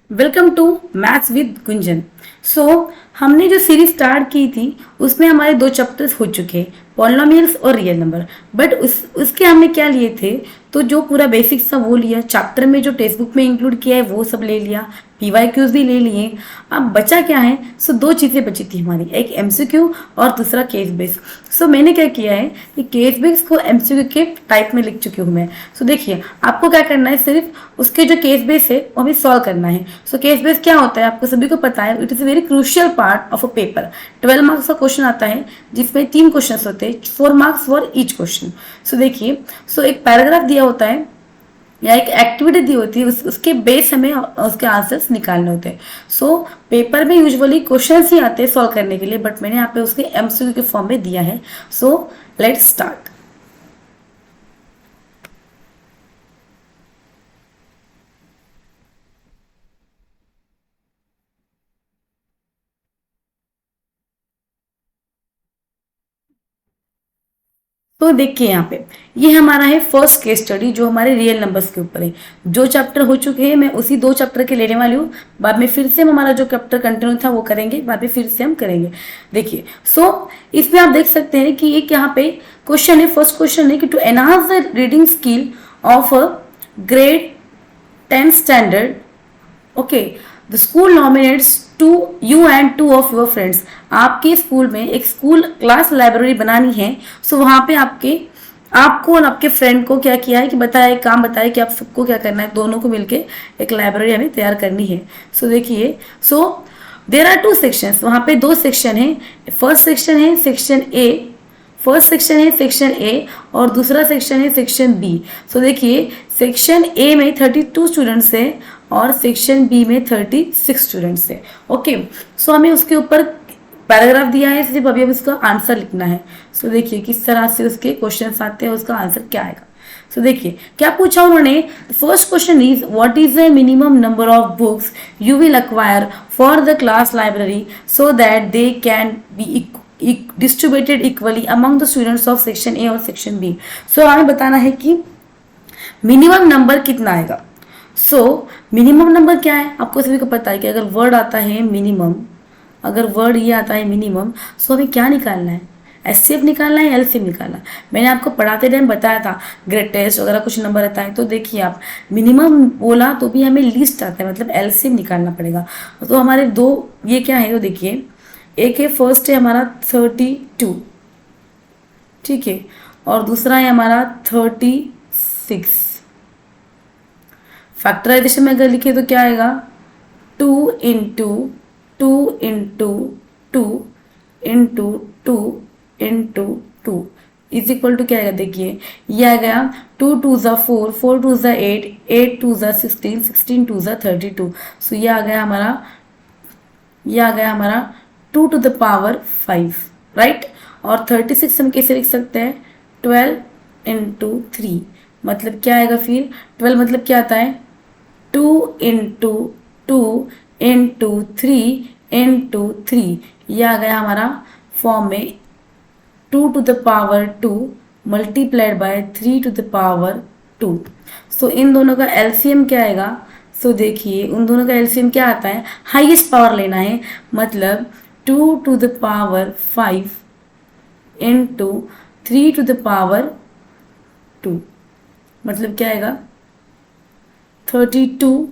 Welcome to maths with Gunjan. So हमने जो series start की थी उसमें हमारे दो चैप्टर्स हो चुके हैं, पॉलिनोमियल्स और रियल नंबर। बट उसके हमने क्या लिए थे, तो जो पूरा बेसिक्स था वो लिया, चैप्टर में जो टेक्स्ट बुक में इंक्लूड किया है वो सब ले लिया, पीवाईक्यूज भी ले लिए। अब बचा क्या है, सो दो चीज़ें बची थी हमारी, एक एमसीक्यू और दूसरा केस बेस। सो मैंने क्या किया है कि केस बेस को एमसीक्यू के टाइप में लिख चुकी हूँ मैं। सो देखिए आपको क्या करना है, सिर्फ उसके जो केस बेस है वो हमें सॉल्व करना है। सो केस बेस क्या होता है आपको सभी को पता है, it is a very crucial part of a paper. 12 marks का क्वेश्चन आता है जिसमें 3 क्वेश्चन होते हैं, 4 मार्क्स फॉर ईच क्वेश्चन। सो देखिए, सो एक पैराग्राफ दिया होता है या एक एक्टिविटी दी होती है, उसके बेस हमें उसके आंसर्स निकालने होते हैं। सो पेपर में यूजुअली क्वेश्चंस ही आते हैं सॉल्व करने के लिए, बट मैंने यहाँ पे उसके एमसीक्यू के फॉर्म में दिया है। So let's start. तो देखिए यहाँ पे ये हमारा है फर्स्ट केस स्टडी जो हमारे रियल नंबर्स के ऊपर है। जो चैप्टर हो चुके हैं मैं उसी 2 चैप्टर के लेने वाली हूँ, बाद में फिर से हम हमारा जो चैप्टर कंटिन्यू था वो करेंगे, बाद में फिर से हम करेंगे। देखिए इसमें आप देख सकते हैं कि एक यहाँ पे क्वेश्चन है, फर्स्ट क्वेश्चन है कि to enhance the reading skill of a grade 10 standard, okay, the school nominates to you and 2 of your friends. आपके स्कूल में एक स्कूल क्लास लाइब्रेरी बनानी है। सो वहां पे आपको और आपके फ्रेंड को क्या किया है कि बताया, काम बताया कि आप सबको क्या करना है, दोनों को मिलके एक लाइब्रेरी हमें तैयार करनी है। सो देखिए, सो देर आर 2 सेक्शंस, वहां पे 2 सेक्शन है। फर्स्ट सेक्शन है सेक्शन ए, फर्स्ट सेक्शन है सेक्शन ए और दूसरा सेक्शन है सेक्शन बी। सो देखिए सेक्शन ए में 32 स्टूडेंट्स है और सेक्शन बी में 36 स्टूडेंट्स है। ओके, सो हमें उसके ऊपर पैराग्राफ दिया है, सिर्फ अभी इसका आंसर लिखना है। सो देखिए किस तरह से उसके क्वेश्चंस आते हैं, उसका आंसर क्या आएगा। सो देखिए क्या पूछा उन्होंने, first question is what is the minimum number of books you will acquire for the class library so that they can be distributed equally among the students of section A और section B. सो हमें बताना है कि minimum number कितना आएगा। So minimum number क्या है, आपको सभी को पता है कि अगर वर्ड आता है मिनिमम, अगर वर्ड ये आता है मिनिमम, सो हमें क्या निकालना है, एचसीएफ निकालना है, एलसीएम निकालना है। मैंने आपको पढ़ाते टाइम बताया था ग्रेटेस्ट वगैरह कुछ नंबर आता है, तो देखिए आप मिनिमम बोला तो भी हमें लिस्ट आता है, मतलब एलसीएम निकालना पड़ेगा। तो हमारे 2 ये क्या है, तो देखिए एक है फर्स्ट है हमारा 32, ठीक है, और दूसरा है हमारा 36। फैक्टराइजेशन में अगर लिखे तो क्या आएगा, 2 into 2 into 2 into 2 into 2 is equal to क्या आएगा, देखिए ये आ गया 2 2 ज़ा 4, 4 2 ज़ा 8, 8 2 ज़ा 16, 16 2 ज़ा 32। सो ये आ गया हमारा 2 टू द पावर 5, राइट। और 36 हम कैसे लिख सकते हैं, 12 इंटू 3, मतलब क्या आएगा फिर, 12 मतलब क्या आता है, 2 इंटू 2 इंटू 3 इंटू 3। ये आ गया हमारा फॉर्म में 2 to the power 2 multiplied by 3 to the power 2। So इन दोनों का एलसीएम क्या आएगा, सो देखिए उन दोनों का एलसीएम क्या आता है, हाईएस्ट पावर लेना है, मतलब 2 to the power 5 into 3 to the power 2, मतलब क्या आएगा 32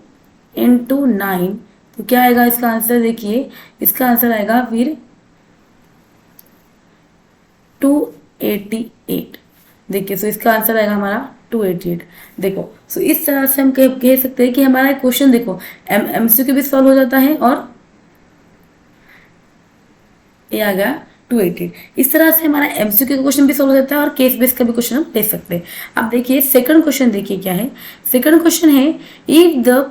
इंटू 9। तो क्या आएगा इसका आंसर, देखिए इसका आंसर आएगा फिर 288। देखिए सो इसका आंसर आएगा हमारा 288। देखो सो इस तरह से हम कह सकते हैं कि हमारा क्वेश्चन देखो एमसीक्यू भी सॉल्व हो जाता है और ये आ गया 288। इस तरह से हमारा एमसीक्यू का क्वेश्चन भी सॉल्व हो जाता है और केस बेस का भी क्वेश्चन हम ले सकते हैं। अब देखिए सेकंड क्वेश्चन, देखिए क्या है, सेकंड क्वेश्चन है if the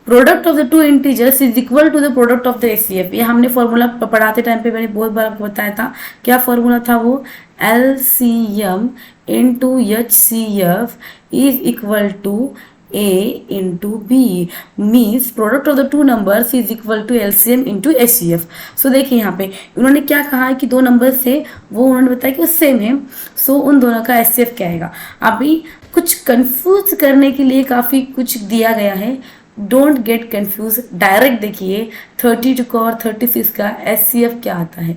product of the 2 integers is equal to the product of the HCF. ये हमने फॉर्मूला पढ़ाते टाइम पे मैंने बहुत बार आपको बताया था, क्या फॉर्मूला था वो, LCM into HCF is equal to A into B, means product of the 2 numbers is equal to LCM into HCF। सो देखिए यहाँ पे उन्होंने क्या कहा है कि 2 नंबर्स थे वो उन्होंने बताया कि वो सेम है। सो उन दोनों का HCF क्या आएगा। अभी कुछ कंफ्यूज करने के लिए काफ़ी कुछ दिया गया है, डोंट गेट कंफ्यूज, डायरेक्ट देखिए 32 का और 36 का एचसीएफ क्या आता है,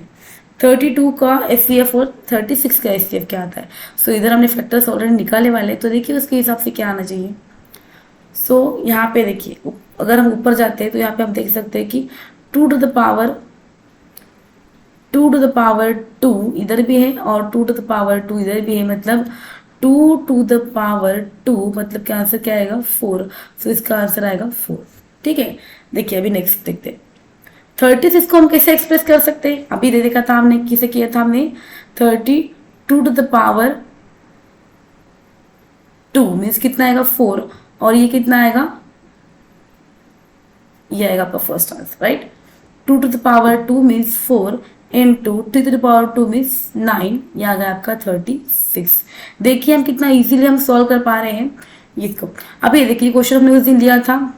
32 का एचसीएफ और 36 का एचसीएफ क्या आता है। सो इधर हमने फैक्टर्स ऑलरेडी निकाले वाले, तो देखिए उसके हिसाब से क्या आना चाहिए। सो यहाँ पे देखिए अगर हम ऊपर जाते हैं तो यहाँ पे हम देख सकते हैं कि 2 to the power 2 इधर भी है और 2 to the power 2 इधर भी है, मतलब 2 to the power 2 मतलब क्या आंसर क्या आएगा 4। सो इसका आंसर आएगा 4। ठीक है, देखिए अभी नेक्स्ट देखते हैं 36 को हम कैसे एक्सप्रेस कर सकते हैं। अभी दे देखा था हमने, किसे किया था हमने 32 to the power 2 मीन्स कितना आएगा 4, और ये कितना आएगा, ये आएगा आपका first answer right. 2 to the power 2 means 4 into 3 to the power 2 means 9, ये आ गया आपका 36। देखिए हम कितना इजीली हम सॉल्व कर पा रहे हैं इसको। अभी देखिए क्वेश्चन हमने उस दिन लिया था,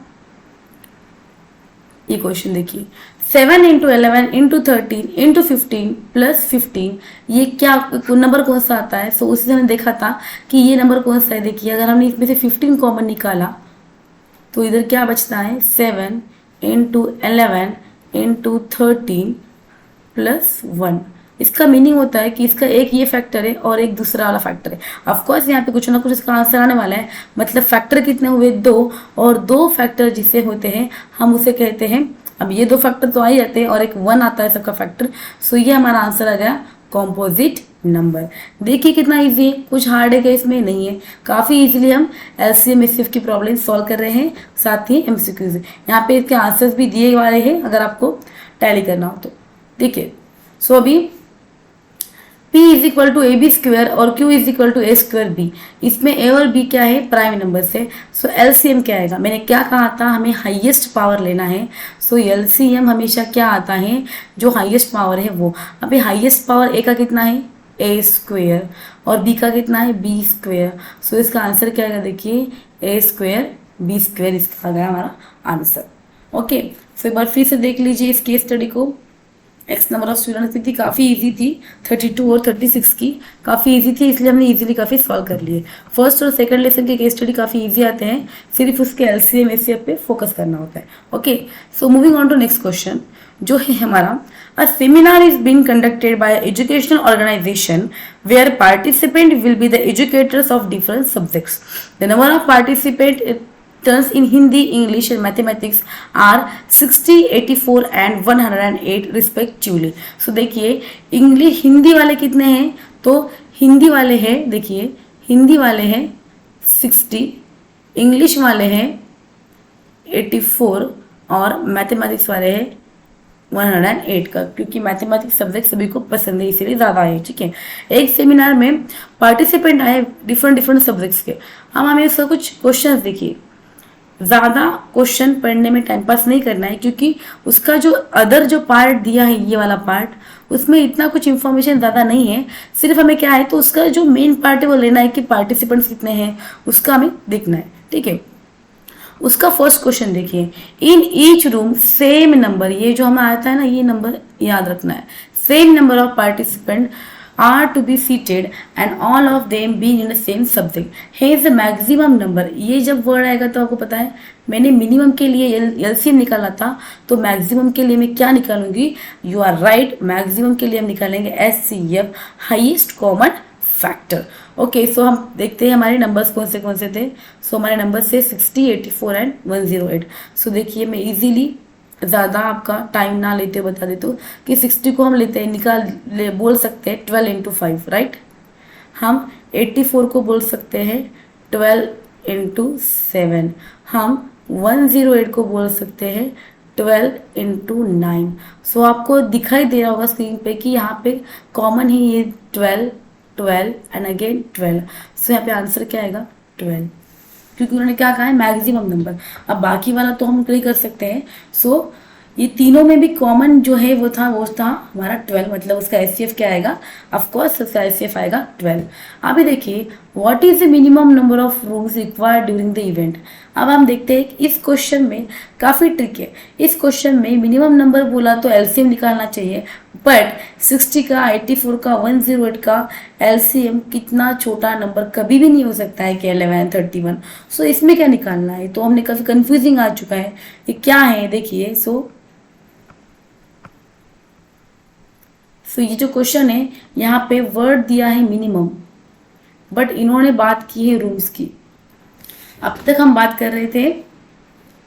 ये क्वेश्चन देखिए 7 इंटू 11 इंटू 13 इंटू 15 प्लस 15, ये क्या नंबर कौन सा आता है। सो उसी से हमने देखा था कि ये नंबर कौन सा है। देखिए अगर हमने इसमें से 15 कॉमन निकाला तो इधर क्या बचता है 7 इंटू 11 इंटू 13 प्लस 1। इसका मीनिंग होता है कि इसका एक ये फैक्टर है और एक दूसरा वाला फैक्टर है। ऑफकोर्स यहाँ पे कुछ ना कुछ इसका आंसर आने वाला है, मतलब फैक्टर कितने हुए 2, और 2 फैक्टर जिसे होते हैं हम उसे कहते हैं, अब ये 2 फैक्टर तो आ ही जाते हैं और एक 1 आता है सबका फैक्टर। सो ये हमारा आंसर आ गया कॉम्पोजिट नंबर। देखिए कितना इजी है, कुछ हार्ड है क्या इसमें, नहीं है। काफ़ी इजीली हम एलसीएम एचसीएफ की प्रॉब्लम सॉल्व कर रहे हैं, साथ ही एमसीक्यूज। यहाँ पे इसके आंसर्स भी दिए वाले हैं अगर आपको टैली करना हो तो। देखिए सो अभी P is equal to A B square और Q is equal to A square B, इसमें A और B क्या है प्राइम नंबर्स है। सो LCM क्या आएगा, मैंने क्या कहा था हमें हाईएस्ट पावर लेना है। सो LCM हमेशा क्या आता है, जो हाईएस्ट पावर है वो। अभी हाईएस्ट पावर A का कितना है A स्क्वायर और B का कितना है B स्क्वायर। सो इसका आंसर क्या आएगा, देखिए A स्क्वायर B स्क्वायर, इसका आ गया हमारा आंसर। ओके, सो एक बार फिर से देख लीजिए इस केस स्टडी को। एक्स नंबर ऑफ स्टूडेंट्स की थी, काफ़ी इजी थी, 32 और 36 की काफ़ी इजी थी, इसलिए हमने इजीली काफ़ी सॉल्व कर लिए। फर्स्ट और सेकंड लेसन के केस स्टडी काफ़ी इजी आते हैं, सिर्फ उसके एलसीएम एचसीएफ पे फोकस करना होता है। Okay, so moving on to next question जो है हमारा, a seminar is being conducted by educational organization where participant will be the educators of different subjects. The number of participant turns in Hindi, English and Mathematics are 60, 84 and 108 respectively. So देखिए English Hindi वाले कितने हैं, तो हिंदी वाले हैं, देखिए हिंदी वाले हैं 60, इंग्लिश वाले हैं 84 और मैथमेटिक्स वाले हैं 108 का, क्योंकि मैथमेटिक्स सब्जेक्ट सभी को पसंद है इसीलिए ज़्यादा है। ठीक है, एक सेमिनार में पार्टिसिपेंट आए डिफरेंट सब्जेक्ट्स के। हम हमें इसका कुछ क्वेश्चन देखिए, ज़्यादा क्वेश्चन पढ़ने में टाइम पास नहीं करना है, क्योंकि उसका जो अदर जो पार्ट दिया है ये वाला पार्ट, उसमें इतना कुछ इन्फॉर्मेशन ज़्यादा नहीं है। सिर्फ हमें क्या है, तो उसका जो मेन पार्ट है वो लेना है कि पार्टिसिपेंट्स कितने हैं, उसका हमें देखना है। ठीक है, उसका फर्स्ट क्वेश्चन देखिए, in each room same number, ये जो हमें आता है ना ये नंबर याद रखना है, same number of participant are to be seated and all of them being in the same subject, hence the maximum number। ये जब वर्ड आएगा तो आपको पता है मैंने मिनिमम के लिए एलसीएम निकाला था, तो मैक्सिमम के लिए मैं क्या निकालूंगी, यू आर राइट, मैक्सिमम के लिए हम निकालेंगे HCF, highest common factor. Okay, so हम देखते हैं हमारे नंबर्स कौन से थे। सो हमारे नंबर्स थे 60, 84 एंड 108। सो देखिए मैं इजीली ज़्यादा आपका टाइम ना लेते बता देते हो कि 60 को हम लेते हैं बोल सकते हैं 12 इंटू 5 राइट। हम 84 को बोल सकते हैं 12 इंटू 7। हम 108 को बोल सकते हैं 12 इंटू 9। सो आपको दिखाई दे रहा होगा स्क्रीन पे कि यहाँ पे कॉमन ही ये 12 12 एंड अगेन 12। सो यहाँ पे आंसर क्या आएगा 12, क्योंकि उन्होंने क्या कहा है मैक्सिमम नंबर। अब बाकी वाला तो हम नहीं कर सकते हैं। सो ये तीनों में भी कॉमन जो है वो था हमारा 12, मतलब उसका एचसीएफ क्या आएगा, ऑफकोर्स उसका एचसीएफ आएगा 12। अभी देखिए what is the minimum number of rooms required during the event. अब हम देखते हैं कि इस क्वेश्चन में काफ़ी ट्रिक है। इस क्वेश्चन में मिनिमम नंबर बोला तो एलसीएम निकालना चाहिए, बट 60 का, 84 का, 108 का एलसीएम कितना छोटा नंबर कभी भी नहीं हो सकता है कि 11 31। सो इसमें क्या निकालना है, तो हमने काफ़ी कंफ्यूजिंग आ चुका है। ये क्या है देखिए। सो ये जो क्वेश्चन है यहाँ पे वर्ड दिया है मिनिमम, बट इन्होंने बात की है रूम्स की। अब तक हम बात कर रहे थे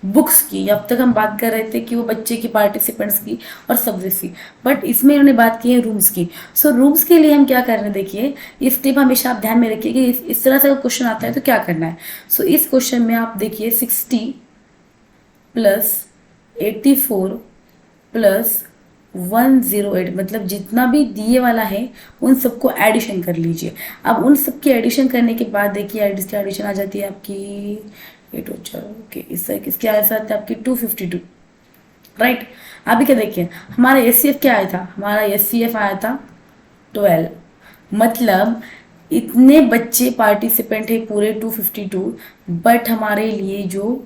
बुक्स की, अब तक हम बात कर रहे थे कि वो बच्चे की, पार्टिसिपेंट्स की और सब्जेक्ट्स की, बट इसमें इन्होंने बात की है रूम्स की। सो रूम्स के लिए हम क्या कर रहे हैं, देखिए ये स्टेप हमेशा आप ध्यान में रखिए कि इस तरह से क्वेश्चन आता है तो क्या करना है। सो इस क्वेश्चन में आप देखिए 60 प्लस 84 प्लस 108, मतलब जितना भी दिए वाला है उन सबको एडिशन कर लीजिए। अब उन सबकी एडिशन करने के बाद देखिए एडिशन आ जाती है आपकी 8 ओके, इसके आंसर आते हैं आपकी 252, राइट। अभी क्या देखिए हमारा एचसीएफ क्या आया था, हमारा एचसीएफ आया था 12, मतलब इतने बच्चे पार्टिसिपेंट है पूरे 252, बट हमारे लिए जो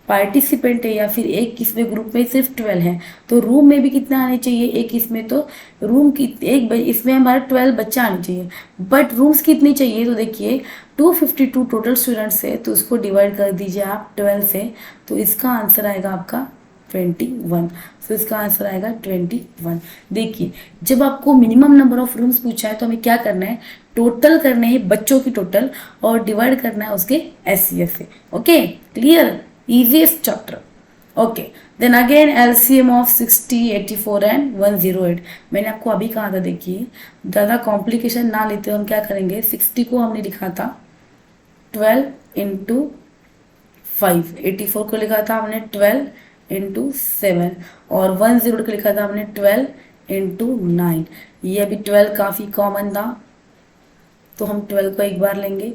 पार्टिसिपेंट है या फिर एक इसमें ग्रुप में सिर्फ 12 है, तो रूम में भी कितना आने चाहिए, एक इसमें तो रूम की एक इसमें हमारा 12 बच्चा आने चाहिए, बट रूम्स कितनी चाहिए, तो देखिए 252 टोटल स्टूडेंट्स है, तो उसको डिवाइड कर दीजिए आप 12 से, तो इसका आंसर आएगा आपका 21। तो इसका आंसर आएगा 21। देखिए जब आपको मिनिमम नंबर ऑफ रूम्स पूछा है तो हमें क्या करना है, टोटल करने हैं बच्चों की टोटल और डिवाइड करना है उसके एचसीएफ से। Okay clear, easiest chapter. Okay, then again LCM of 60, 84 and 108। मैंने आपको अभी कहा था, देखिए ज़्यादा कॉम्प्लिकेशन ना लेते हम क्या करेंगे, 60 को हमने लिखा था 12 इंटू 5, 84 को लिखा था हमने 12 इंटू 7 और 108 को लिखा था हमने 12 इंटू 9। ये अभी 12 काफ़ी कॉमन था तो हम 12 को एक बार लेंगे,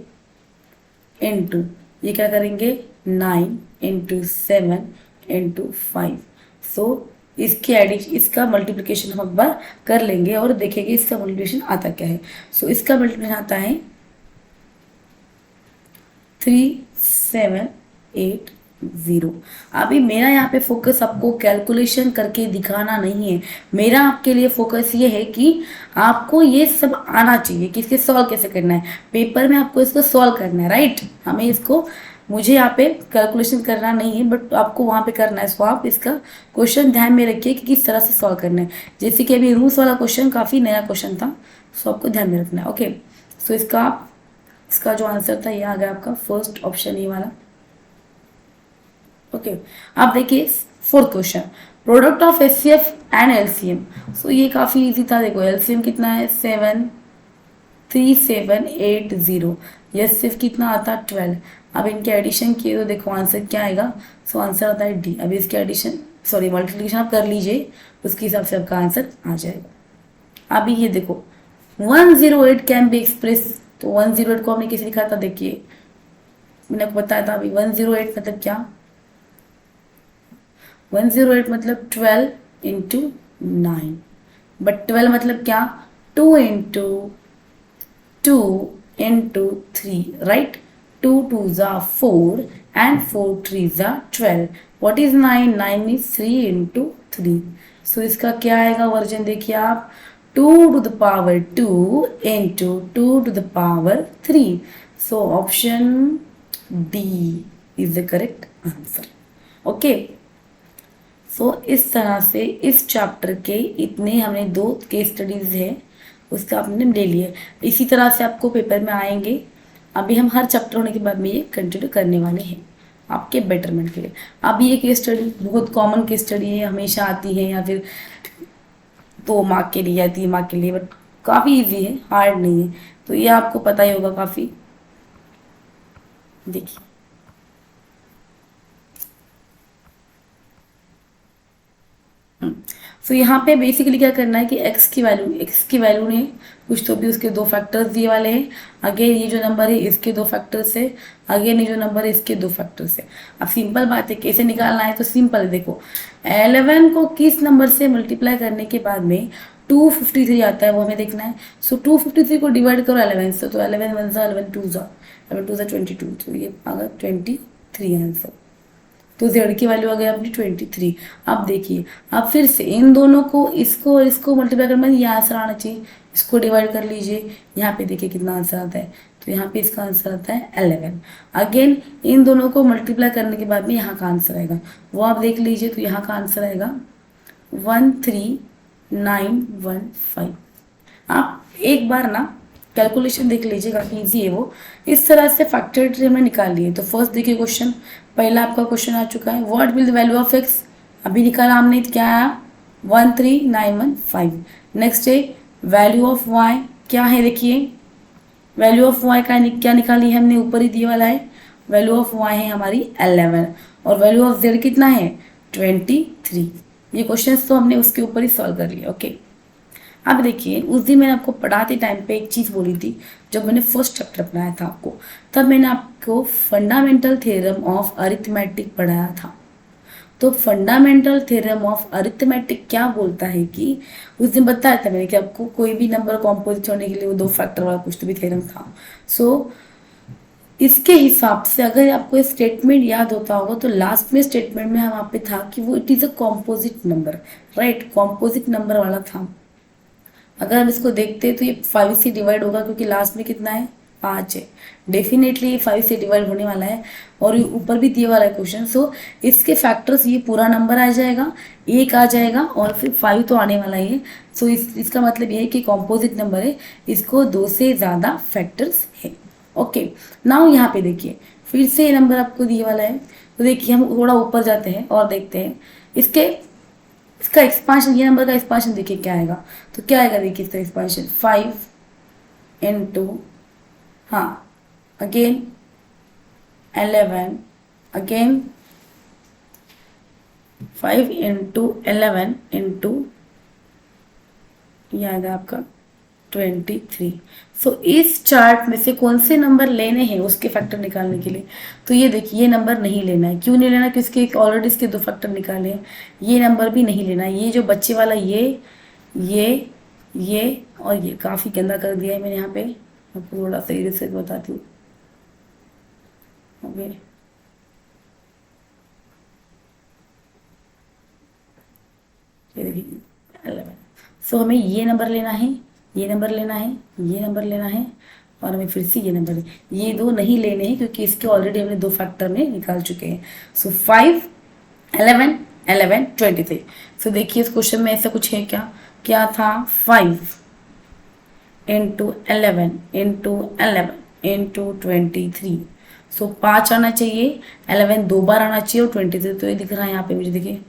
इंटू ये क्या करेंगे 9 इंटू 7 इंटू 5। सो इसकी इसका मल्टीप्लिकेशन हम एक बार कर लेंगे और देखेंगे इसका मल्टीप्लिकेशन आता क्या है। सो इसका मल्टीप्लिकेशन आता है 3780। अभी मेरा यहाँ पे फोकस आपको कैलकुलेशन करके दिखाना नहीं है, मेरा आपके लिए फोकस ये है कि आपको ये सब आना चाहिए कि इसके सॉल्व कैसे करना है। पेपर में आपको इसको सॉल्व करना है, राइट। हमें इसको, मुझे यहाँ पे कैलकुलेशन करना नहीं है बट आपको वहाँ पे करना है। सो आप इसका क्वेश्चन ध्यान में रखिए कि किस तरह से सॉल्व करना है। जैसे कि अभी रूल्स वाला क्वेश्चन काफ़ी नया क्वेश्चन था, सो आपको ध्यान में रखना है। ओके, सो इसका जो आंसर था ये आ गया आपका फर्स्ट ऑप्शन ये वाला। ओके, आप देखिए fourth question, product of HCF and LCM. So ये काफ़ी इजी था। देखो एलसीएम कितना है 73780, एचसीएफ कितना आता 12। अब इनके एडिशन किए तो देखो आंसर क्या आएगा। सो आंसर आता है डी। अभी इसके एडिशन मल्टीप्लिकेशन आप कर लीजिए, उसके हिसाब से आपका आंसर आ जाएगा। अभी ये देखो 108 कैन बी एक्सप्रेस, तो 108 को हमने किसे लिखा था, देखिए मैंने आपको बताया था अभी 108 मतलब क्या, 108 मतलब 12 इंटू 9, बट 12 मतलब क्या 2 into 3, right. 2 2s are 4 and 4 3s are 12. What is 9? 9 is 3 into 3. So इसका क्या आएगा वर्जन, देखिए आप 2 to the power 2 into 2 to the power 3. So option D is the correct answer. Okay. So इस तरह से इस चैप्टर के इतने हमने 2 केस स्टडीज है उसका आपने ले लिए। इसी तरह से आपको पेपर में आएंगे। अभी हम हर चैप्टर होने के बाद में ये कंटिन्यू करने वाले हैं आपके बेटरमेंट के लिए। अब ये केस स्टडी बहुत कॉमन केस स्टडी है, हमेशा आती है या फिर 2 मार्क के लिए आती है, मार्क के लिए, बट काफ़ी इजी है, हार्ड नहीं है, तो ये आपको पता ही होगा काफ़ी। देखिए तो यहाँ पे बेसिकली क्या करना है कि x की वैल्यू ने कुछ तो भी उसके 2 फैक्टर्स दिए वाले हैं। अगेन ये जो नंबर है इसके 2 फैक्टर्स है, अगेन ये जो नंबर है इसके 2 फैक्टर्स है। अब सिंपल बात है कैसे निकालना है, तो सिंपल देखो 11 को किस नंबर से मल्टीप्लाई करने के बाद में 253 आता है, वो हमें देखना है। सो 253 को डिवाइड करो 11 से, तो 11 1 जा 11 2 जा 22, तो ये आ गया 23 आंसर। तो जेड की वैल्यू आ गई अपनी 23। अब देखिए, अब फिर से इन दोनों को, इसको और इसको मल्टीप्लाई करना, ये आंसर आना चाहिए। इसको डिवाइड कर लीजिए, यहाँ पे देखिए कितना आंसर आता है, तो यहाँ पे इसका आंसर आता है 11। अगेन इन दोनों को मल्टीप्लाई करने के बाद में यहाँ का आंसर आएगा, वो आप देख लीजिए। तो यहाँ का आंसर आएगा 13915। आप एक बार ना कैलकुलेशन देख लीजिए, काफ़ी ईजी है वो। इस तरह से फैक्टराइज हमने निकाल लिए। तो फर्स्ट देखिए क्वेश्चन, पहला आपका क्वेश्चन आ चुका है, what will the value of x, अभी निकाला हमने, क्या आया 13915। नेक्स्ट है वैल्यू ऑफ वाई, क्या है देखिए, वैल्यू ऑफ वाई का क्या निकाली है हमने, ऊपर ही दिए वाला है, वैल्यू ऑफ वाई है हमारी 11 और वैल्यू ऑफ जेड कितना है 23। ये क्वेश्चन तो हमने उसके ऊपर ही सॉल्व कर लिया। ओके, अब देखिए उस दिन मैंने आपको पढ़ाते टाइम पे एक चीज़ बोली थी, जब मैंने फर्स्ट चैप्टर पढ़ाया था आपको, तब मैंने आपको फंडामेंटल थ्योरम ऑफ अरिथमेटिक पढ़ाया था। तो फंडामेंटल थ्योरम ऑफ अरिथमेटिक क्या बोलता है कि, उस दिन बताया था मैंने कि आपको कोई भी नंबर कॉम्पोजिट होने के लिए वो 2 फैक्टर वाला कुछ तो भी थ्योरम था। सो इसके हिसाब से अगर आपको स्टेटमेंट याद होता होगा, तो लास्ट में स्टेटमेंट में वहाँ पे था कि वो it is a composite number, right, composite number वाला था। अगर हम इसको देखते हैं तो ये 5 से डिवाइड होगा, क्योंकि लास्ट में कितना है 5 है, डेफिनेटली 5 से डिवाइड होने वाला है। और ये ऊपर भी दिए वाला है क्वेश्चन। सो इसके फैक्टर्स, ये पूरा नंबर आ जाएगा, 1 आ जाएगा और फिर 5 तो आने वाला ही है। सो इसका मतलब ये है कि कॉम्पोजिट नंबर है, इसको 2 से ज़्यादा फैक्टर्स है। ओके, नाउ यहाँ पे देखिए फिर से ये नंबर आपको दिए वाला है। तो देखिए हम थोड़ा ऊपर जाते हैं और देखते हैं इसका एक्सपांशन, ये नंबर का एक्सपांशन देखिए क्या आएगा। तो क्या आएगा देखिए इसका एक्सपांशन 5 इंटू, हाँ अगेन 11, अगेन 5 इंटू 11 इंटू, ये आएगा आपका 23। सो इस चार्ट में से कौन से नंबर लेने हैं उसके फैक्टर निकालने के लिए, तो ये देखिए ये नंबर नहीं लेना है। क्यों नहीं लेना, क्योंकि ऑलरेडी इसके 2 फैक्टर निकाले हैं। ये नंबर भी नहीं लेना है, ये जो बच्चे वाला ये और ये काफ़ी गंदा कर दिया है मैंने यहाँ पे, आपको थोड़ा सही से बताती हूँ। ओके, ये देखिए 11। सो हमें ये नंबर लेना है, ये नंबर लेना है, ये नंबर लेना है, और हमें फिर से ये नंबर है। ये 2 नहीं लेने हैं क्योंकि इसके ऑलरेडी हमने 2 फैक्टर में निकाल चुके हैं। सो 5 11 11 23। सो देखिए इस क्वेश्चन में ऐसा कुछ है क्या था, 5 इंटू 11 इंटू 11 इंटू 23। सो 5 आना चाहिए, 11 2 बार आना चाहिए और 23 तो ये दिख रहा है यहाँ पे मुझे, देखिए।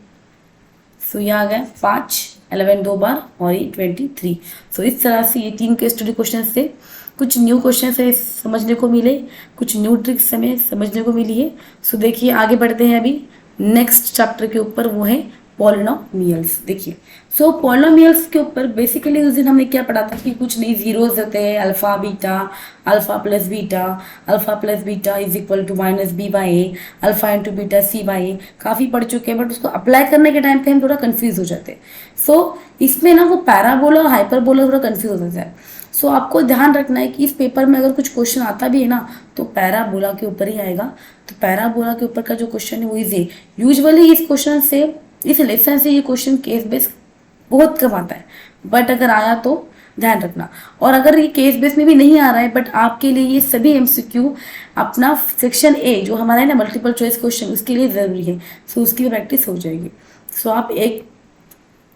सो ये आ गया 5 11 2 बार और ये 23। सो इस तरह से ये 3 के स्टडी क्वेश्चन से कुछ न्यू क्वेश्चन से समझने को मिले, कुछ न्यू ट्रिक्स हमें समझने को मिली है। सो देखिए आगे बढ़ते हैं अभी नेक्स्ट चैप्टर के ऊपर, वो है पॉलिनोमियल्स। देखिए सो पॉलिनोमियल्स के ऊपर बेसिकली उस दिन हमने क्या पढ़ा था कि कुछ नहीं जीरोज होते हैं, alpha plus beta is equal to minus B by A, alpha into beta C by A. काफ़ी पढ़ चुके हैं, बट उसको अप्लाई करने के टाइम पे हम थोड़ा कंफ्यूज हो जाते हैं। सो इसमें ना वो पैराबोला और हाइपरबोला थोड़ा कंफ्यूज हो जाता है। सो आपको ध्यान रखना है कि इस पेपर में अगर कुछ क्वेश्चन आता भी है ना, तो पैराबोला के ऊपर ही आएगा। तो पैराबोला के ऊपर का जो क्वेश्चन है वो इजी है। यूजुअली इस क्वेश्चन से, इस लेसन से ये क्वेश्चन केस बेस बहुत कम आता है, बट अगर आया तो ध्यान रखना। और अगर ये केस बेस में भी नहीं आ रहा है, बट आपके लिए ये सभी एमसीक्यू अपना सेक्शन ए जो हमारा है ना मल्टीपल चॉइस क्वेश्चन, उसके लिए ज़रूरी है। सो उसकी भी प्रैक्टिस हो जाएगी। सो आप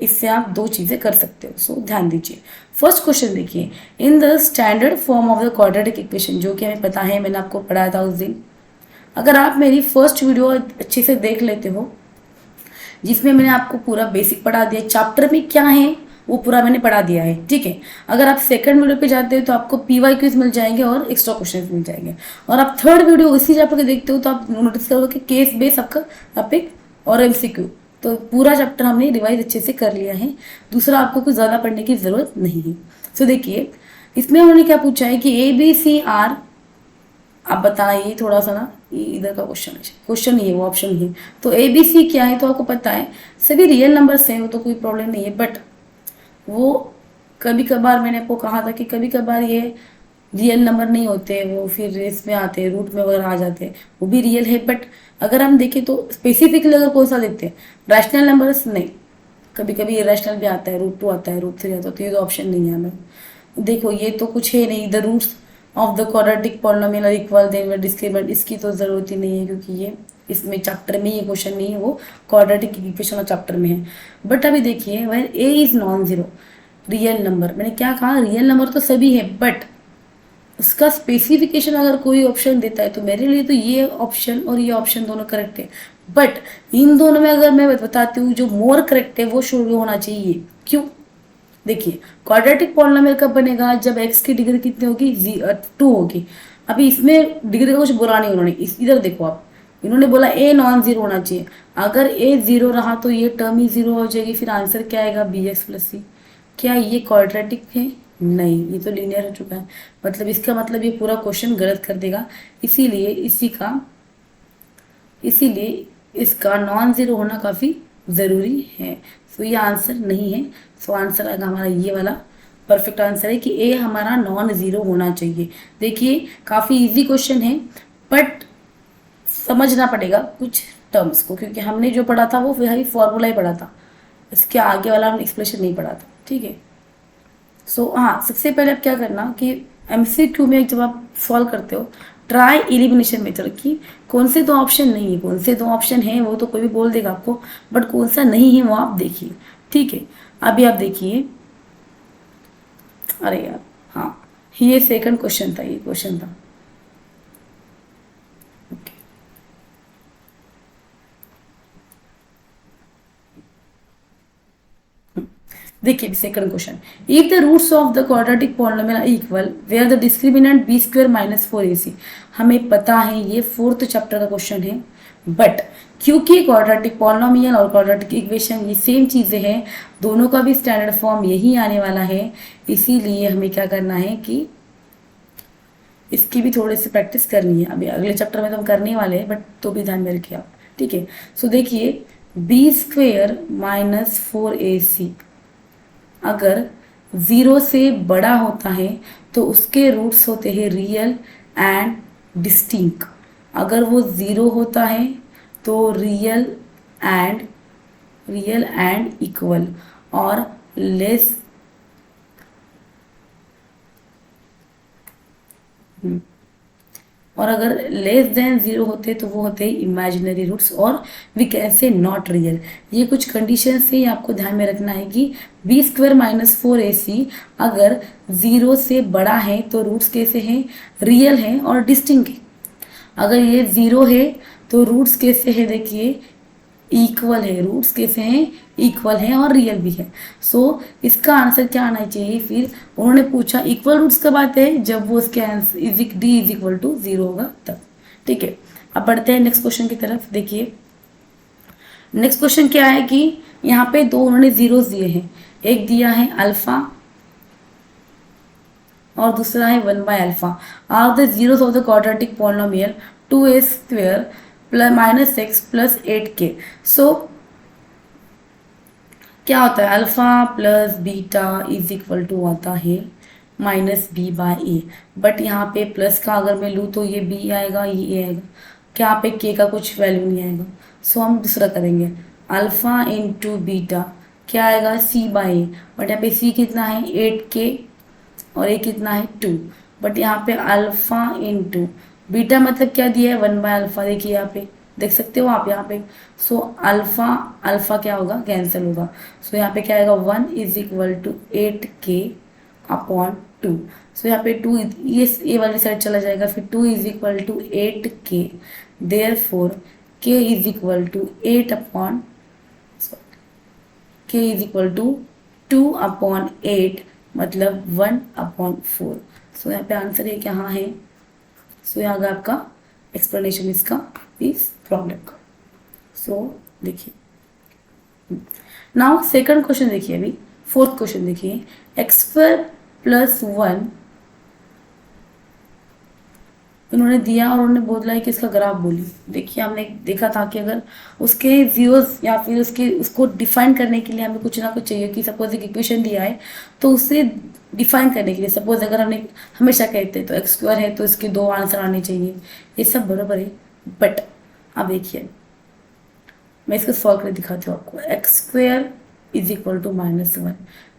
इससे आप 2 चीज़ें कर सकते हो। सो ध्यान दीजिए। फर्स्ट क्वेश्चन देखिए, in the standard form of the quadratic equation, जो कि हमें पता है, मैंने आपको पढ़ाया था उस दिन। अगर आप मेरी फर्स्ट वीडियो अच्छे से देख लेते हो, जिसमें मैंने आपको पूरा बेसिक पढ़ा दिया, चैप्टर में क्या है वो पूरा मैंने पढ़ा दिया है, ठीक है। अगर आप सेकंड वीडियो पे जाते हो तो आपको पीवाई क्विज मिल जाएंगे और एक्स्ट्रा क्वेश्चन मिल जाएंगे। और आप थर्ड वीडियो इसी चैप्टर के देखते हो तो आप नोटिस करोगे कि केस बेस आपका टॉपिक और एमसीक्यू, तो पूरा चैप्टर हमने रिवाइज अच्छे से कर लिया है। दूसरा आपको कुछ ज़्यादा पढ़ने की ज़रूरत नहीं है। सो देखिए इसमें उन्होंने क्या पूछा है कि ABCR, आप बताइए थोड़ा सा ना, ये इधर का क्वेश्चन नहीं है, वो ऑप्शन ही है। तो ABC क्या है, तो आपको पता है सभी रियल नंबर्स हैं, वो तो कोई प्रॉब्लम नहीं है, बट वो कभी कभार मैंने आपको कहा था कि कभी कभार ये रियल नंबर नहीं होते, वो फिर इसमें आते हैं, रूट में वगैरह आ जाते हैं, वो भी रियल है। बट अगर हम देखें तो स्पेसिफिकली अगर कौन सा देखते हैं, रैशनल नंबर्स नहीं, कभी कभी इरेशनल भी आता है, रूट 2 आता है, रूट 3 आता है, तो ये तो ऑप्शन नहीं है हमें। देखो ये तो कुछ है नहीं, the roots of the quadratic polynomial are equal then discriminant, इसकी तो जरूरत ही नहीं है क्योंकि ये इसमें चैप्टर में ये क्वेश्चन नहीं है, वो क्वाड्रेटिक इक्वेशन और चैप्टर में है। बट अभी देखिए where A is non zero real number, मैंने क्या कहा, रियल नंबर तो सभी है, बट उसका स्पेसिफिकेशन अगर कोई ऑप्शन देता है तो मेरे लिए तो ये ऑप्शन और ये ऑप्शन दोनों करेक्ट है। बट इन दोनों में अगर मैं बताती हूँ जो मोर करेक्ट है वो शुरू होना चाहिए। क्यों? देखिए क्वाड्रेटिक पॉलिनोमियल कब बनेगा, जब x की डिग्री कितनी होगी, 2 होगी। अभी इसमें डिग्री का कुछ बुरा नहीं उन्होंने, इधर देखो आप, इन्होंने बोला a नॉन जीरो होना चाहिए। अगर a जीरो रहा तो ये टर्म ही जीरो हो जाएगी, फिर आंसर क्या आएगा, bx+c। क्या ये क्वाड्रेटिक है? नहीं, ये तो लीनियर हो चुका है। मतलब इसका मतलब ये पूरा क्वेश्चन गलत कर देगा, इसीलिए इसका नॉन जीरो होना काफ़ी ज़रूरी है। तो ये आंसर नहीं है। सो आंसर आएगा हमारा ये वाला, परफेक्ट आंसर है कि ए हमारा नॉन ज़ीरो होना चाहिए। देखिए काफ़ी इजी क्वेश्चन है, बट समझना पड़ेगा कुछ टर्म्स को, क्योंकि हमने जो पढ़ा था वो वही फॉर्मूला ही पढ़ा था, इसके आगे वाला हमने एक्सप्लेनेशन नहीं पढ़ा था। ठीक है। सो हाँ, सबसे पहले आप क्या करना कि MCQ में जब आप सॉल्व करते हो, ट्राई एलिमिनेशन मेथड की कौन से दो ऑप्शन नहीं है, कौन से दो ऑप्शन है वो तो कोई भी बोल देगा आपको, बट कौन सा नहीं है वो आप देखिए। ठीक है। अभी आप देखिए, अरे यार हाँ, ये सेकंड क्वेश्चन था, ये क्वेश्चन था। देखिए second question, if the roots of the quadratic polynomial are equal where the discriminant b² - 4ac। हमें पता है ये 4th चैप्टर का क्वेश्चन है, बट क्योंकि क्वाड्रेटिक पॉलिनोमियल और क्वाड्रेटिक इक्वेशन ये सेम चीज़ें हैं, दोनों का भी स्टैंडर्ड फॉर्म यही आने वाला है, इसीलिए हमें क्या करना है कि इसकी भी थोड़ी सी प्रैक्टिस करनी है। अभी अगले चैप्टर में तो हम करने वाले हैं, बट तो भी ध्यान में रखिए आप। ठीक है। सो देखिए b² - 4ac अगर 0 से बड़ा होता है तो उसके रूट्स होते हैं रियल एंड डिस्टिंक्ट। अगर वो 0 होता है तो रियल एंड इक्वल, और लेस और अगर लेस देन 0 होते तो वो होते हैं इमेजिनरी रूट्स, और we can say not real. ये कुछ कंडीशन से आपको ध्यान में रखना है कि b² - 4ac अगर 0 से बड़ा है तो रूट्स कैसे हैं, रियल हैं और डिस्टिंक्ट है। अगर ये 0 है तो रूट्स कैसे है, देखिए इक्वल है, रूट्स कैसे हैं, इक्वल है और रियल भी है। सो इसका आंसर क्या आना चाहिए, फिर उन्होंने पूछा इक्वल रूट्स कब आते हैं, जब वो उसके आंसर d = 0 होगा तब। ठीक है। अब बढ़ते हैं नेक्स्ट क्वेश्चन की तरफ। देखिए नेक्स्ट क्वेश्चन क्या है कि यहाँ पे दो उन्होंने जीरोस दिए हैं, एक दिया है अल्फा और दूसरा है 1/α। Are the zeros of the quadratic polynomial 2a² - x + 8k। So क्या होता है, अल्फा प्लस बीटा = आता है -b/a, बट यहाँ पे प्लस का अगर मैं लूँ तो ये b आएगा, ये a आएगा, क्या यहाँ पे k का कुछ वैल्यू नहीं आएगा। सो हम दूसरा करेंगे, अल्फा इंटू बीटा क्या आएगा, c/a, बट यहाँ पे c कितना है 8k और a कितना है 2, बट यहाँ पे अल्फा इंटू बीटा मतलब क्या दिया है 1/α, देखिए यहाँ पे देख सकते हो आप यहाँ पे। सो अल्फा क्या होगा, कैंसिल होगा। सो यहाँ पे क्या आएगा 1 = 8k अपॉन 2। सो यहाँ पे 2 ये वाली साइड चला जाएगा, फिर 2 = 8k, therefore k = 8 upon k = 2/8 मतलब 1/4। सो यहाँ पे आंसर है क्या, हाँ है। सो यहाँ का आपका एक्सप्लेनेशन इसका इस प्रॉब्लम का। सो देखिए नाउ सेकंड क्वेश्चन देखिए, अभी फोर्थ क्वेश्चन देखिए, x² + 1 इन्होंने दिया और उन्होंने बोला है कि इसका ग्राफ बोलिए। देखिए हमने देखा था कि अगर उसके जीरोस या फिर उसको डिफाइन करने के लिए हमें कुछ ना कुछ चाहिए, कि सपोज एक इक्वेशन दिया है तो उसे डिफाइन करने के लिए, सपोज अगर हमने हमेशा कहते हैं तो एक्स स्क्वायर है तो इसके दो आंसर आने चाहिए, ये सब बराबर है। बट अब देखिए मैं इसको सॉल्व करके दिखाती हूँ आपको। X square is equal to -1,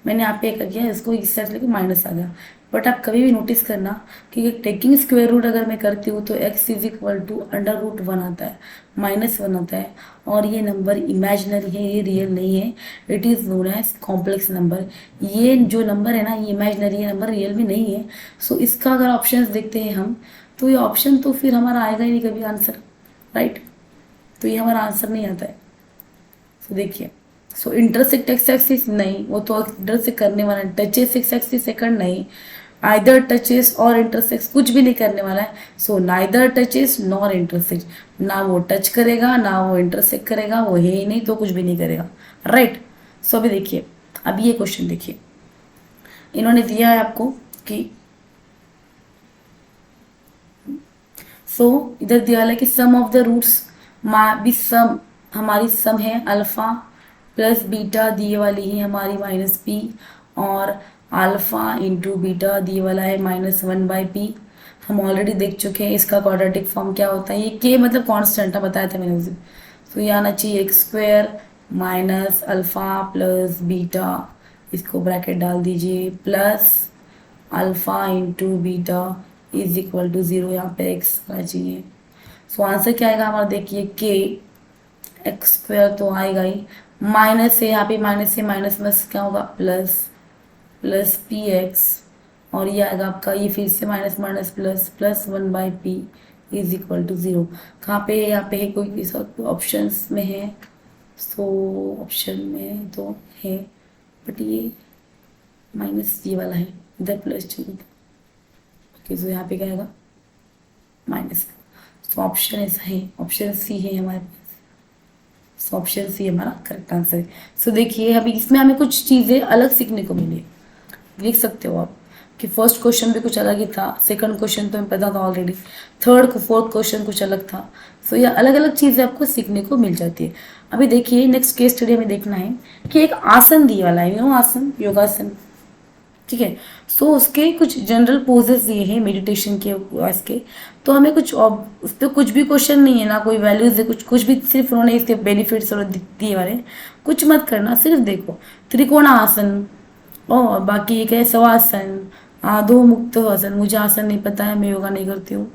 मैंने यहाँ पे कर दिया, इसको इस साइड लेके माइनस आ गया। बट आप कभी भी नोटिस करना कि टेकिंग स्क्वायर रूट अगर मैं करती हूँ तो x इज इक्वल टू √1 आता है, -1 आता है, और ये नंबर इमेजिनरी है, ये रियल नहीं है। It is known as complex number. ये जो नंबर है ना ये इमेजिनरी है, नंबर रियल में नहीं है। सो इसका अगर ऑप्शन देखते हैं हम तो ये ऑप्शन तो फिर हमारा आएगा ही नहीं कभी आंसर, राइट। तो ये हमारा आंसर नहीं आता है। सो देखिए, सो इंटरसेक्ट एक्स एक्सिस नहीं, वो तो इंटरसेक्ट करने वाला है। टचेस एक्स एक्सिस सेकंड नहीं, आइदर टचेस और इंटरसेक्ट कुछ भी नहीं करने वाला है। So neither touches nor intersect, ना वो टच करेगा ना वो इंटरसेक्ट करेगा, वो है ही नहीं तो कुछ भी नहीं करेगा, राइट। सो अभी देखिए, अब ये क्वेश्चन देखिए, इन्होंने दिया है आपको कि इधर दिया है कि सम ऑफ द रूट्स भी सम, हमारी सम है अल्फा प्लस बीटा दिए वाली है हमारी -p, और अल्फा इंटू बीटा दिए वाला है -1/p। हम ऑलरेडी देख चुके हैं इसका क्वाड्रेटिक फॉर्म क्या होता है। ये के मतलब कांस्टेंट है, बताया था मैंने उसे। तो ये आना चाहिए X square minus alpha plus beta, इसको ब्रैकेट डाल दीजिए, plus alpha into beta is equal to 0, यहाँ पे एक्स आना चाहिए। सो आंसर क्या आएगा हमारा, देखिए के एक्स स्क्वायर तो आएगा ही, माइनस है यहाँ पे, माइनस से माइनस में क्या होगा प्लस पी एक्स, और ये आएगा आपका, ये फिर से minus minus plus 1/p is equal to 0। कहाँ पे है, यहाँ पे है, कोई इस ऑप्शन में है, सो ऑप्शन में तो है, बट ये माइनस ये वाला है, इधर प्लस चाहिए, ओके। सो यहाँ पे क्या आएगा माइनस। सो ऑप्शन ऐसा है, ऑप्शन सी है हमारे पास। सो ऑप्शन सी हमारा करेक्ट आंसर है। सो देखिए अभी इसमें हमें कुछ चीज़ें अलग सीखने को मिली, देख सकते हो आप कि फर्स्ट क्वेश्चन भी कुछ अलग ही था, सेकंड क्वेश्चन तो हमें पता था ऑलरेडी, थर्ड फोर्थ क्वेश्चन कुछ अलग था। सो ये अलग अलग चीज़ें आपको सीखने को मिल जाती है। अभी देखिए नेक्स्ट केस स्टडी में देखना है कि एक आसन दिए वाला है, आसन योगासन, ठीक है। सो उसके कुछ जनरल पोजेस दिए हैं मेडिटेशन के इसके, तो हमें कुछ उस पर कुछ भी क्वेश्चन नहीं है ना, कोई वैल्यूज है कुछ भी, सिर्फ उन्होंने इसके बेनिफिट्स और दिए वाले, कुछ मत करना, सिर्फ देखो त्रिकोणासन और बाकी एक है शवासन, आधो मुक्त आसन। मुझे आसन नहीं पता है, मैं योगा नहीं करती हूँ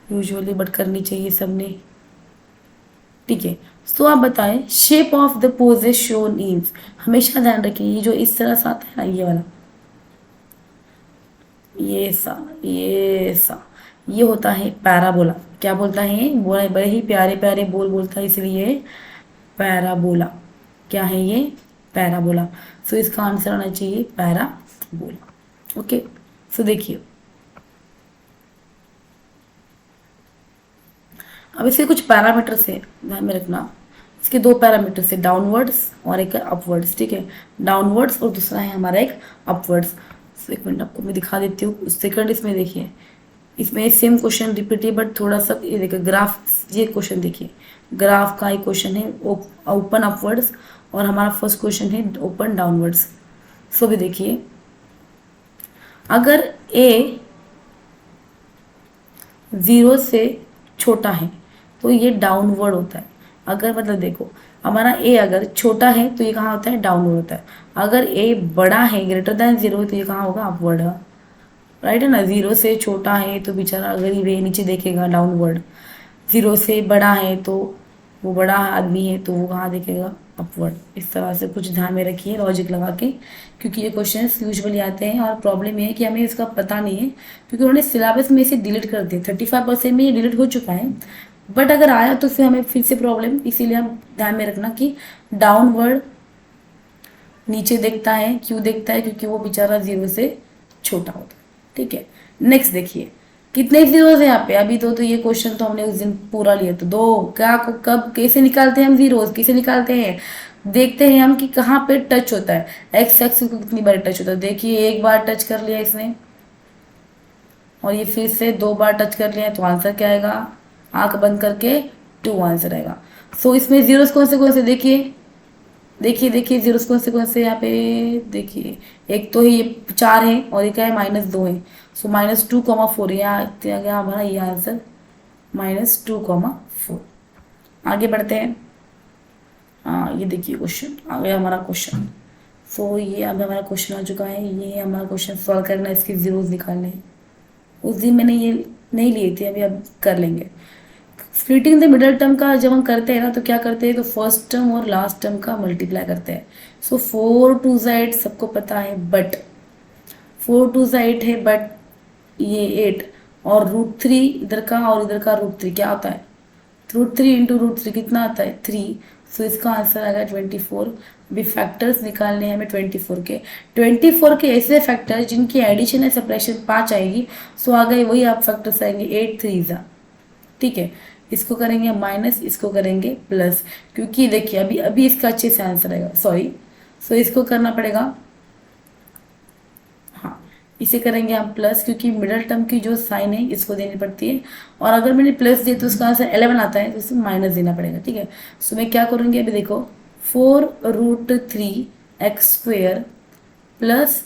यूजुअली, बट करनी चाहिए सबने, ठीक है। सो आप बताएं shape of the poses shown in, हमेशा ध्यान रखें ये जो इस तरह से आता है ना, ये वाला, ये सा ये होता है पैराबोला। क्या बोलता है, बोला बड़े ही प्यारे प्यारे बोलता है, इसलिए पैराबोला। क्या है ये, पैराबोला। सो इसका आंसर आना चाहिए पैराबोला, ओके। सो देखिए अब इसके कुछ पैरामीटर्स है, ध्यान में रखना। इसके दो पैरामीटर्स है, डाउनवर्ड्स और एक अपवर्ड्स, ठीक है। डाउनवर्ड्स और दूसरा है हमारा एक अपवर्ड्स। एक मिनट आपको मैं दिखा देती हूँ। सेकंड इसमें देखिए, इसमें सेम क्वेश्चन रिपीट है बट थोड़ा सा ये देखिए ग्राफ, ये क्वेश्चन देखिए, ग्राफ का एक क्वेश्चन है ओपन अपवर्ड्स, और हमारा फर्स्ट क्वेश्चन है ओपन डाउनवर्ड्स। सो भी देखिए अगर ए 0 से छोटा है तो ये डाउनवर्ड होता है। अगर मतलब देखो हमारा ए अगर छोटा है तो ये कहाँ होता है, डाउनवर्ड होता है। अगर ए बड़ा है ग्रेटर देन 0 तो ये कहाँ होगा, अपवर्ड है, राइट है ना। 0 से छोटा है तो बेचारा गरीब है, नीचे देखेगा डाउनवर्ड। 0 से बड़ा है तो वो बड़ा आदमी है तो वो कहाँ देखेगा, अपवर्ड। इस तरह से कुछ ध्यान में रखिए लॉजिक लगा के, क्योंकि ये क्वेश्चंस यूजुअली आते हैं। और प्रॉब्लम ये है कि हमें इसका पता नहीं है, क्योंकि उन्होंने सिलेबस में इसे डिलीट कर दिया, 35% में ये डिलीट हो चुका है। बट अगर आया तो फिर हमें फिर से प्रॉब्लम, इसीलिए हम ध्यान में रखना कि डाउनवर्ड नीचे देखता है। क्यों देखता है, क्योंकि वो बेचारा 0 से छोटा होता है, ठीक है। नेक्स्ट देखिए कितने जीरोस है यहाँ पे, अभी तो ये क्वेश्चन तो हमने उस दिन पूरा लिया, तो 2 क्या कब कैसे निकालते हैं हम जीरोस, कैसे निकालते हैं, देखते हैं हम कि कहाँ पे टच होता है, एक्स एक्सिस को कितनी बार टच होता है। देखिए एक बार टच कर लिया इसने, और ये फिर से 2 बार टच कर लिया है, तो आंसर क्या आएगा? आंख बंद करके 2 आंसर आएगा। सो इसमें जीरोस कौन से देखिए देखिए जीरोस कौन से यहाँ पे देखिए, एक तो ये 4 है और एक है -2 है। सो -2,4 यहाँ आ गया हमारा ये आंसर, -2,4। आगे बढ़ते हैं। हाँ, ये देखिए क्वेश्चन आ गया हमारा क्वेश्चन। सो ये अब हमारा क्वेश्चन आ चुका है। ये हमारा क्वेश्चन सॉल्व करना है, इसके जीरोस निकालने हैं। उस दिन मैंने ये नहीं लिए थे, अभी अब कर लेंगे। स्प्लिटिंग द मिडल टर्म का जब हम करते हैं ना, तो क्या करते हैं, तो फर्स्ट टर्म और लास्ट टर्म का मल्टीप्लाई करते हैं। सो 4 2 8 सबको पता है, बट 4 2 8 है, बट ये 8 और √3 इधर का और इधर का √3 क्या होता है? √3 इंटू √3 कितना आता है? 3। सो इसका आंसर आएगा 24। अभी फैक्टर्स निकालने हैं हमें 24 के ऐसे फैक्टर जिनकी एडिशन या सब्ट्रैक्शन 5 आएगी। सो आ गए वही आप फैक्टर्स आएंगे 8 3 ज़ा, ठीक है। इसको करेंगे माइनस, इसको करेंगे प्लस, क्योंकि देखिए अभी इसका अच्छे से आंसर आएगा, सॉरी। सो इसको करना पड़ेगा, हाँ इसे करेंगे हम प्लस, क्योंकि मिडल टर्म की जो साइन है इसको देनी पड़ती है। और अगर मैंने प्लस दिया तो उसका आंसर 11 आता है, तो इसे माइनस देना पड़ेगा, ठीक है। सो मैं क्या करूँगी अभी देखो, 4√3x² plus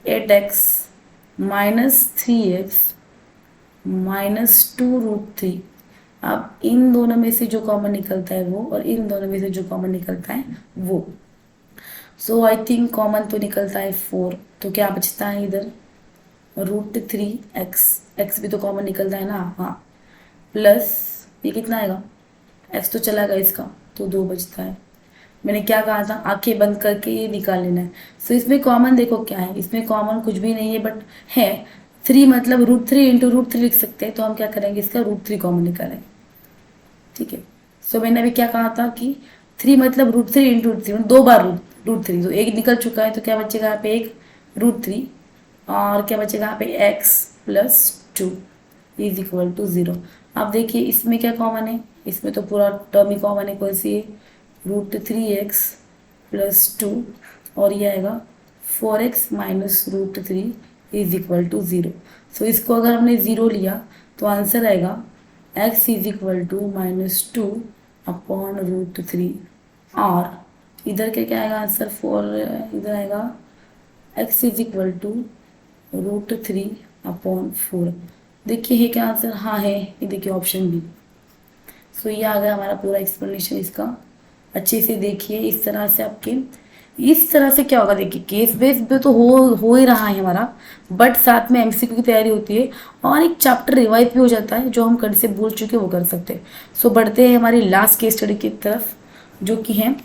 8x minus 3x minus 2√3। अब इन दोनों में से जो कॉमन निकलता है वो, और इन दोनों में से जो कॉमन निकलता है वो। सो आई थिंक कॉमन तो निकलता है 4, तो क्या बचता है इधर √3x, x भी तो कॉमन निकलता है ना, हाँ, प्लस ये कितना आएगा, x तो चला गया इसका, तो 2 बचता है। मैंने क्या कहा था, आंखें बंद करके ये निकाल लेना है। सो इसमें कॉमन देखो क्या है, इसमें कॉमन कुछ भी नहीं है, बट है 3, मतलब √3 इंटू √3 लिख सकते हैं। तो हम क्या करेंगे, इसका √3 कॉमन निकालेंगे, ठीक है। सो मैंने अभी क्या कहा था कि 3 मतलब √3 इंटू √3, 2 बार √3, तो एक निकल चुका है, तो क्या बचेगा यहाँ पे एक √3, और क्या बचेगा यहाँ पे x plus 2 is equal to 0। अब देखिए इसमें क्या कॉमन है, इसमें तो पूरा टर्म ही कॉमन है, कौन सी है, √3x प्लस 2, और ये आएगा 4x minus √3 is equal to 0। So इसको अगर हमने 0 लिया तो आंसर आएगा x is equal to -2 upon √3, और इधर क्या आएगा आंसर 4, इधर आएगा x is equal to √3 upon 4। देखिए है क्या आंसर, हाँ है, ये देखिए ऑप्शन बी। सो ये आ गया हमारा पूरा एक्सप्लेनेशन इसका। अच्छे से देखिए, इस तरह से आपके, इस तरह से क्या होगा, देखिए केस बेस पे तो हो ही रहा है हमारा, बट साथ में एमसीक्यू की तैयारी होती है और एक चैप्टर रिवाइज भी हो जाता है, जो हम कल से भूल चुके वो कर सकते हैं। सो बढ़ते हैं हमारी लास्ट केस स्टडी की तरफ, जो कि है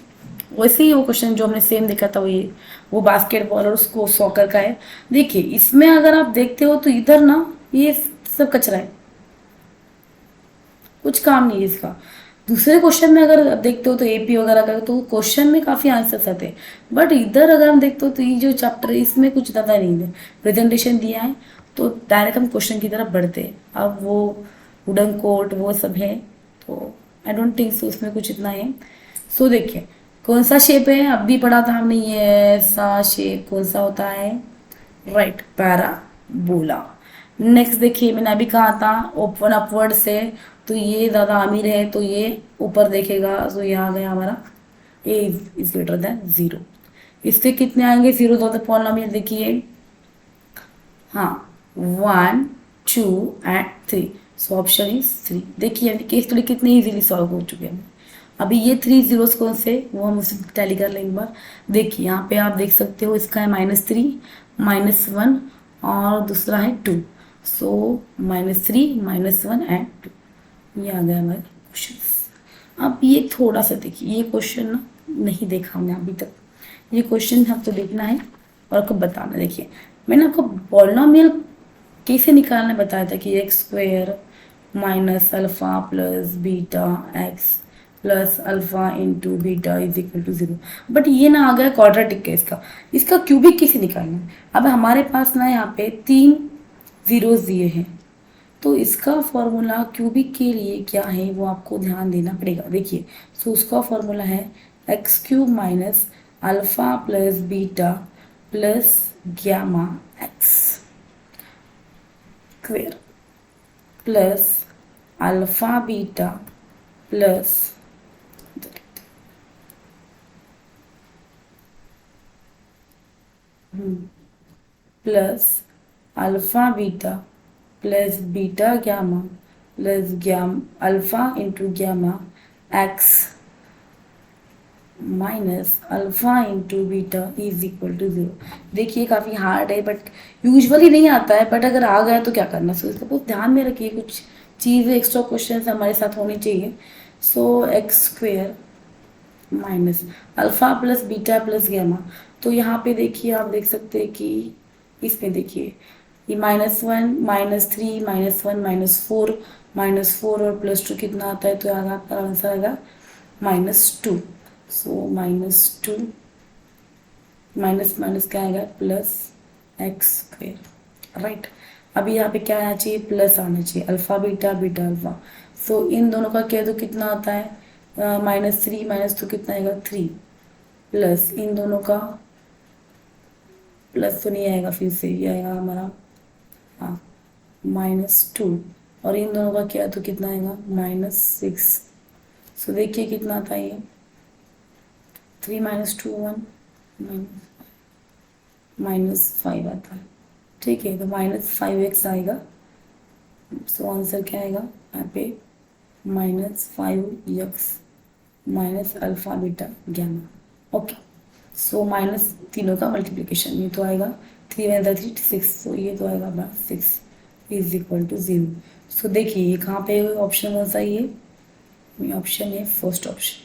वैसे ही वो क्वेश्चन जो हमने सेम देखा था, वो बास्केटबॉल और उसको सॉकर का है। देखिए इसमें अगर आप देखते हो तो इधर ना ये सब कचरा है, कुछ काम नहीं है इसका। दूसरे क्वेश्चन में अगर आप देखते हो तो एपी वगैरह का, तो क्वेश्चन में काफ़ी आंसर्स आते हैं, बट इधर अगर हम देखते हो तो ये जो चैप्टर है इसमें कुछ ज़्यादा नहीं है, प्रेजेंटेशन दिया है, तो डायरेक्ट हम क्वेश्चन की तरफ बढ़ते हैं। अब वो वुडन कोट वो सब है, तो आई डोंट थिंक सो इसमें कुछ इतना है। सो देखिए कौन सा शेप है, अब भी पढ़ा था हमने, ये ऐसा शेप कौन सा होता है, राइट, पैराबोला। नेक्स्ट देखिए मैंने अभी कहा था ओपन अपवर्ड से, तो ये ज़्यादा अमीर है तो ये ऊपर देखेगा। तो यहाँ आ गया हमारा ए इज ग्रेटर देन 0। इससे कितने आएंगे, 0 तो पॉलिनोमियल देखिए, हाँ 1 2 एंड 3। So option is 3। देखिए अभी केस स्टडी कितने इजीली सॉल्व हो चुके हैं। अभी ये 3 जीरोस कौन से, वो हम उसे टैली कर लेंगे एक बार। देखिए यहाँ पे आप देख सकते हो, इसका है -3 -1 और दूसरा है 2। सो -3 -1 एंड 2, ये आ गया हमारे क्वेश्चन। अब ये थोड़ा सा देखिए, ये क्वेश्चन ना नहीं देखा हमने अभी तक, ये क्वेश्चन आपको देखना है और आपको बताना। देखिए मैंने आपको पॉलिनोमियल कैसे निकालना बताया था कि x² minus alpha plus beta x plus alpha into beta is equal to 0। But ये ना आ गया क्वाड्रेटिक का, इसका क्यूबिक कैसे निकालना है। अब हमारे पास ना यहाँ पे 3 जीरोस दिए हैं, तो इसका फॉर्मूला क्यूबिक के लिए क्या है वो आपको ध्यान देना पड़ेगा। देखिए सो उसका फॉर्मूला है x³ minus alpha plus beta plus gamma x square. Plus alpha beta plus plus alpha beta plus beta gamma plus alpha into gamma X minus alpha into beta is equal to 0। देखिए काफ़ी hard है, but usually नहीं आता है, but अगर आ गया तो क्या करना। सो इसको बहुत ध्यान में रखिए, कुछ चीज़ें एक्स्ट्रा क्वेश्चन हमारे साथ होनी चाहिए। So X square minus alpha plus beta plus gamma. तो यहाँ पे देखिए, आप देख सकते हैं कि इसमें देखिए ये -1 -3 -1 -4 और +2 कितना आता है, तो यहाँ आपका आंसर आएगा -2। सो -2 माइनस माइनस क्या आएगा प्लस एक्स स्क्वेयर, राइट। अभी यहाँ पे क्या आना चाहिए, प्लस आना चाहिए, अल्फा बीटा बीटा अल्फा। सो इन दोनों का क्या तो कितना आता है, -3 -2 कितना आएगा 3 प्लस इन दोनों का प्लस तो नहीं आएगा, फिर से ये आएगा हमारा हाँ -2 और इन दोनों का क्या तो कितना आएगा -6। सो देखिए कितना आता है ये 3 -2 1 -5 आता है, ठीक है। तो -5x आएगा। सो आंसर क्या आएगा यहाँ पे -5x minus alpha beta gamma. Okay, so minus तीनों का मल्टीप्लिकेशन, ये तो आएगा 3 × 3 6, सो ये तो आएगा अपना 6 इज इक्वल टू 0। सो देखिए ये कहाँ पे ऑप्शन कौन सा, ये ऑप्शन है फर्स्ट ऑप्शन,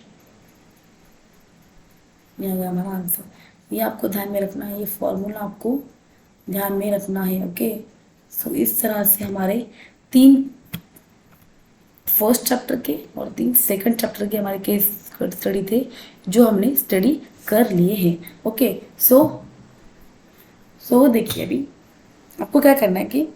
ये आ गया हमारा आंसर। ये आपको ध्यान में रखना है, ये फॉर्मूला आपको ध्यान में रखना है। ओके, सो इस तरह से हमारे 3 फर्स्ट चैप्टर के और 3 सेकंड चैप्टर के हमारे केस स्टडी थे, जो हमने स्टडी कर लिए हैं। ओके, सो देखिए अभी आपको क्या करना है कि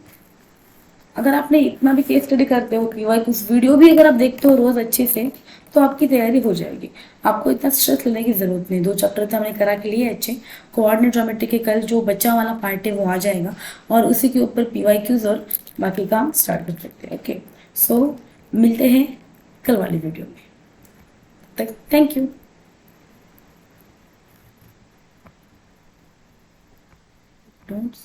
अगर आपने इतना भी केस स्टडी करते हो कि कुछ वीडियो भी अगर आप देखते हो रोज़ अच्छे से, तो आपकी तैयारी हो जाएगी। आपको इतना स्ट्रेस लेने की ज़रूरत नहीं। 2 चैप्टर तो हमने करा के लिए अच्छे। कोऑर्डिनेट ज्योमेट्री के कल जो बच्चा वाला पार्ट है वो आ जाएगा और उसी के ऊपर PYQs और बाकी काम स्टार्ट कर सकते हैं। ओके, सो मिलते हैं कल वाली वीडियो में। तक थैंक यू। डोंट